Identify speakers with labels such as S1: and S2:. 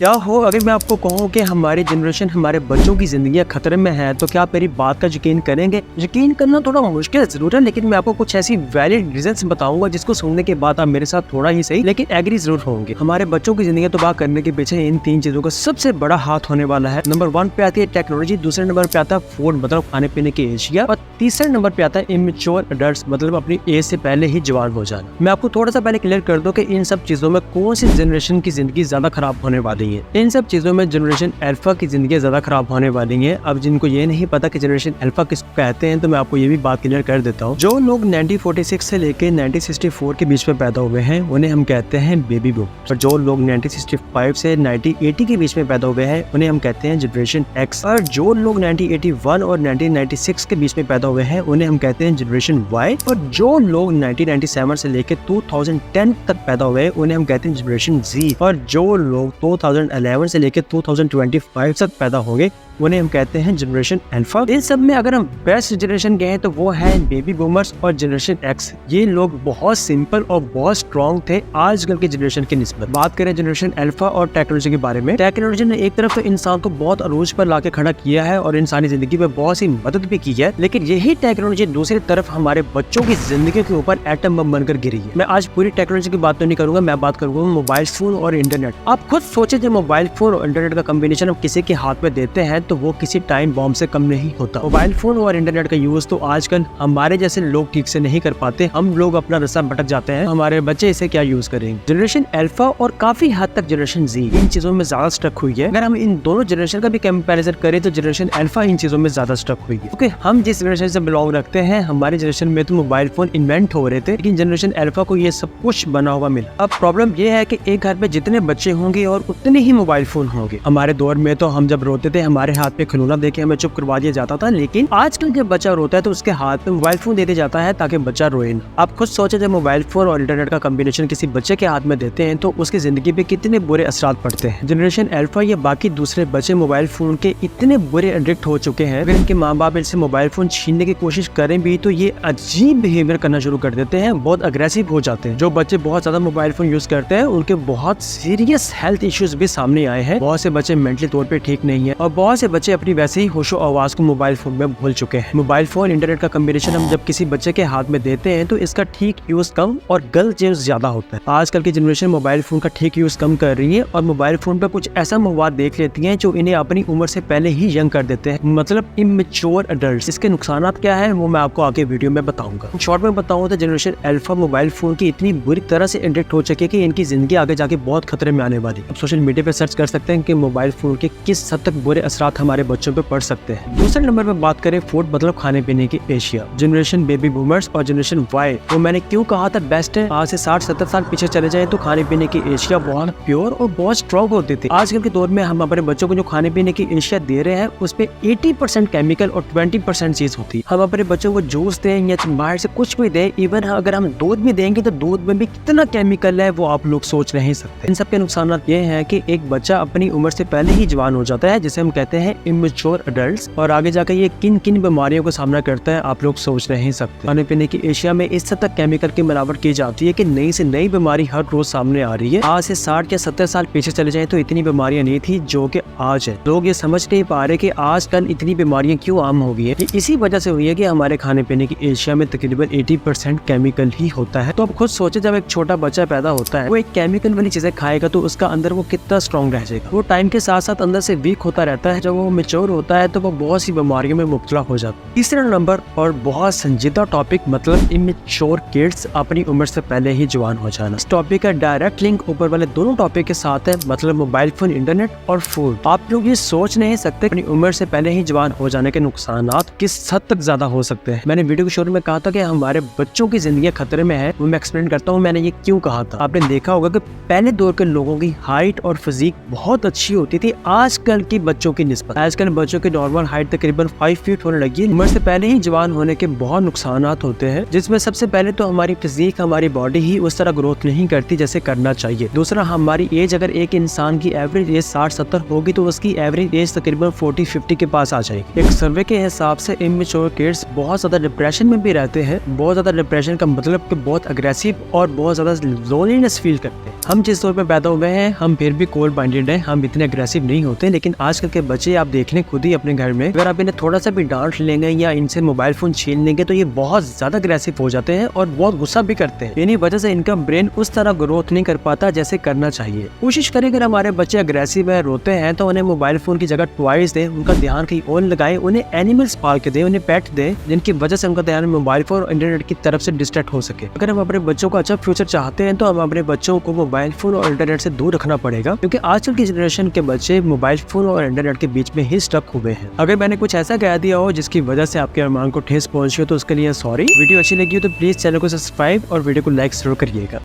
S1: क्या हो अगर मैं आपको कहूँ कि हमारी जनरेशन हमारे बच्चों की जिंदगी खतरे में है, तो क्या आप मेरी बात का यकीन करेंगे? यकीन करना थोड़ा मुश्किल जरूर है, लेकिन मैं आपको कुछ ऐसी वैलिड रीजंस बताऊंगा जिसको सुनने के बाद आप मेरे साथ थोड़ा ही सही लेकिन एग्री जरूर होंगे। हमारे बच्चों की जिंदगी तबाह करने के पीछे इन 3 चीजों का सबसे बड़ा हाथ होने वाला है। नंबर 1 पे आती है टेक्नोलॉजी, दूसरे नंबर पे आता है फूड मतलब खाने पीने की एशिया, और तीसरे नंबर पे आता है इमेच्योर अडल्ट्स मतलब अपनी एज से पहले ही जवान हो जाना। मैं आपको थोड़ा सा पहले क्लियर कर दूं कि इन सब चीजों में कौन सी जनरेशन की जिंदगी ज्यादा खराब होने वाली है। इन सब चीजों में जनरेशन अल्फा की जिंदगी ज्यादा खराब होने वाली है। अब जिनको ये नहीं पता कि जनरेशन अल्फा किसको कहते हैं, तो मैं आपको ये भी बात क्लियर कर देता हूँ। जो लोग 1946 से लेके 1964 के बीच में पैदा हुए हैं उन्हें हम कहते हैं बेबी बूम, और जो लोग 1965 से 1980 के बीच में पैदा हुए हैं उन्हें हम कहते हैं जनरेशन एक्स, और जो लोग 1981 और 1996 के बीच में पैदा हुए हैं उन्हें हम कहते हैं जनरेशन वाई, और जो लोग 1997 से लेकर 2010 तक पैदा हुए हैं उन्हें हम कहते हैं जनरेशन जी, और जो लोग 2011 से लेकर 2025 तक पैदा होंगे उन्हें हम कहते हैं जनरेशन अल्फा। इन सब में अगर हम बेस्ट जनरेशन कहें तो वो है बेबी बूमर्स और जनरेशन एक्स। ये लोग बहुत सिंपल और बहुत स्ट्रॉन्ग थे आजकल के जनरेशन की निस्बत। बात करें जनरेशन अल्फा और टेक्नोलॉजी के बारे में, टेक्नोलॉजी ने एक तरफ तो इंसान को बहुत अरूज पर लाके खड़ा किया है और इंसानी जिंदगी में बहुत सी मदद भी की है, लेकिन यही टेक्नोलॉजी दूसरी तरफ हमारे बच्चों की जिंदगी के ऊपर एटम बम बनकर गिरी है। मैं आज पूरी टेक्नोलॉजी की बात तो नहीं करूंगा, मैं बात करूंगा मोबाइल फोन और इंटरनेट। आप खुद सोचे जब मोबाइल फोन और इंटरनेट का कॉम्बिनेशन हम किसी के हाथ में देते हैं तो वो किसी टाइम बॉम्ब से कम नहीं होता। मोबाइल फोन और इंटरनेट का यूज तो आजकल हमारे जैसे लोग ठीक से नहीं कर पाते, हम लोग अपना रास्ता भटक जाते हैं, हमारे बच्चे इसे क्या यूज करेंगे। जनरेशन अल्फा और काफी हद तक जनरेशन जी इन चीजों में ज्यादा स्टक हुई है। अगर हम इन दोनों जनरेशन का भी कंपैरिजन करें तो जनरेशन अल्फा इन चीजों में ज्यादा स्टक हुई है, क्योंकि हम जिस जनरेशन से बिलोंग रखते हैं हमारी जनरेशन में तो मोबाइल फोन इन्वेंट हो रहे थे, लेकिन जनरेशन अल्फा को ये सब कुछ बना हुआ मिला। अब प्रॉब्लम ये है कि एक घर में जितने बच्चे होंगे और उतने ही मोबाइल फोन होंगे। हमारे दौर में तो हम जब रोते थे हमारे हाथ पे खिलौना देके हमें चुप करवा दिया जाता था, लेकिन आजकल जब बच्चा रोता है तो उसके हाथ में मोबाइल फोन दे दिया जाता है ताकि बच्चा रोए ना। आप खुद सोचे जब मोबाइल फोन और इंटरनेट का कॉम्बिनेशन किसी बच्चे के हाथ में देते हैं तो उसकी जिंदगी पे कितने बुरे असरात पड़ते हैं। जनरेशन अल्फा या बाकी दूसरे बच्चे मोबाइल फोन के इतने बुरे एडिक्ट हो चुके हैं, अगर इनके माँ बाप इनसे मोबाइल फोन छीनने की कोशिश करें भी तो ये अजीब बिहेवियर करना शुरू कर देते हैं, बहुत अग्रेसिव हो जाते हैं। जो बच्चे बहुत ज्यादा मोबाइल फोन यूज करते हैं उनके बहुत सीरियस हेल्थ इश्यूज भी सामने आए हैं। बहुत से बच्चे मेंटली तौर पे ठीक नहीं है और बहुत से बच्चे अपनी वैसे ही होशो आवाज को मोबाइल फोन में भूल चुके हैं। मोबाइल फोन इंटरनेट का कॉम्बिनेशन हम जब किसी बच्चे के हाथ में देते हैं तो इसका ठीक यूज कम और गलत यूज ज्यादा होता है। आजकल की जनरेशन मोबाइल फोन का ठीक यूज कम कर रही है और मोबाइल फोन पर कुछ ऐसा मवाद देख लेती है जो इन्हें अपनी उम्र से पहले ही यंग कर देते हैं, मतलब इमेच्योर अडल्ट्स। इसके नुकसान क्या है वो मैं आपको आगे वीडियो में बताऊंगा। शॉर्ट में बताऊं तो जनरेशन अल्फा मोबाइल फोन की इतनी बुरी तरह से एडिक्ट हो चुकी है कि इनकी जिंदगी आगे जाके बहुत खतरे में आने वाली है। अब सोशल मीडिया पे सर्च कर सकते हैं कि मोबाइल फोन के किस हद तक बुरे असरात हमारे बच्चों पे पड़ सकते हैं। दूसरे नंबर पे बात करें फूड मतलब खाने पीने की एशिया, जनरेशन बेबी बूमर्स और जनरेशन वाई। तो मैंने क्यों कहा था बेस्ट है, आज से 60-70 साल पीछे चले जाए तो खाने पीने की एशिया बहुत प्योर और बहुत स्ट्रॉन्ग होती थी। आजकल के दौर में हम अपने बच्चों को जो खाने पीने की एशिया दे रहे हैं उस पे 80% केमिकल और 20% चीज होती है। हम अपने बच्चों को जूस दें या बाहर से कुछ भी दें, इवन अगर हम दूध भी देंगे तो दूध में भी कितना केमिकल है वो आप लोग सोच नहीं सकते। इन सब के नुकसान ये हैं कि एक बच्चा अपनी उम्र से पहले ही जवान हो जाता है, जिसे हम कहते हैं इमेच्योर अडल्ट्स, और आगे जाकर ये किन किन बीमारियों का सामना करता है आप लोग सोच नहीं सकते। खाने पीने की एशिया में इस हद तक केमिकल की मिलावट की जाती है कि नई से नई बीमारी हर रोज सामने आ रही है। आज से 60 या 70 साल पीछे चले जाएं तो इतनी बीमारियां नहीं थी जो कि आज है। लोग ये समझ नहीं पा रहे कि आजकल इतनी बीमारियां क्यों आम हो गई है। इसी वजह से हुई है कि हमारे खाने पीने की एशिया में तकरीबन 80% केमिकल ही होता है। तो अब खुद सोचे जब एक छोटा बच्चा पैदा होता है वो एक केमिकल वाली चीजें खाएगा तो उसका अंदर वो कितना स्ट्रॉन्ग रह जाएगा। वो टाइम के साथ साथ अंदर से वीक होता रहता है। जब वो मेच्योर होता है तो वो बहुत सी बीमारियों में मुब्तला हो जाता है। तीसरा नंबर और बहुत संजीदा टॉपिक मतलब इमेच्योर किड्स, अपनी उम्र से पहले ही जवान हो जाना। इस टॉपिक का डायरेक्ट लिंक ऊपर वाले दोनों टॉपिक के साथ है, मतलब मोबाइल फोन, इंटरनेट और फूड। आप लोग ये सोच नहीं सकते अपनी उम्र से पहले ही जवान हो जाने के नुकसानात किस हद तक ज्यादा हो सकते हैं। मैंने वीडियो के शुरू में कहा था कि हमारे बच्चों की जिंदगी खतरे में है, वो मैं एक्सप्लेन करता हूँ मैंने ये क्यों कहा था। आपने देखा होगा कि पहले दौर के लोगों की हाइट और फिजिक बहुत अच्छी होती थी आजकल की बच्चों की निस्बत। आजकल बच्चों की नॉर्मल हाइट तकरीबन 5 फीट होने लगी है। उम्र से पहले ही जवान होने के बहुत नुकसानात होते हैं, जिसमें सबसे पहले तो हमारी फिजिक, हमारी बॉडी ही उस तरह ग्रोथ नहीं करती जैसे करना चाहिए। दूसरा, हमारी एज, अगर एक इंसान की एवरेज एज 60-70 होगी तो उसकी एवरेज एज तकरीबन 40-50 के पास आ जाएगी। एक सर्वे के हिसाब से इमेच्योर किड्स बहुत ज्यादा डिप्रेशन में भी रहते हैं। बहुत ज्यादा डिप्रेशन का मतलब कि बहुत अग्रेसिव और बहुत ज्यादा लोनलीनेस फील करते हैं। हम जिस दौर में पैदा हुए हैं हम फिर भी कोल्ड माइंडेड है, हम इतने अग्रेसिव नहीं होते, लेकिन आजकल के बच्चे आप देख लें खुद ही अपने घर में, अगर आप इन्हें थोड़ा सा भी डांट लेंगे या इनसे मोबाइल फोन छीन लेंगे तो ये बहुत ज्यादा अग्रेसिव हो जाते हैं और बहुत गुस्सा भी करते हैं। इन्हीं वजह से इनका ब्रेन उस तरह ग्रोथ नहीं कर पाता जैसे करना चाहिए। कोशिश करें अगर हमारे बच्चे अग्रेसिव है, रोते हैं, तो उन्हें मोबाइल फोन की जगह टॉयज दें, उनका ध्यान कहीं और लगाएं, उन्हें एनिमल्स पाल के दें, उन्हें पेट दें, जिनकी वजह से उनका ध्यान मोबाइल फोन और इंटरनेट की तरफ से डिस्ट्रैक्ट हो सके। अगर हम अपने बच्चों का अच्छा फ्यूचर चाहते हैं तो हम अपने बच्चों को मोबाइल फोन और इंटरनेट से दूर रखना पड़ेगा, क्योंकि आजकल की जनरेशन के बच्चे मोबाइल फोन और इंटरनेट के बीच में ही स्टक हुए हैं। अगर मैंने कुछ ऐसा कह दिया हो जिसकी वजह से आपके अरमान को ठेस पहुंची हो तो उसके लिए सॉरी। वीडियो अच्छी लगी हो तो प्लीज चैनल को सब्सक्राइब और वीडियो को लाइक जरूर करिएगा।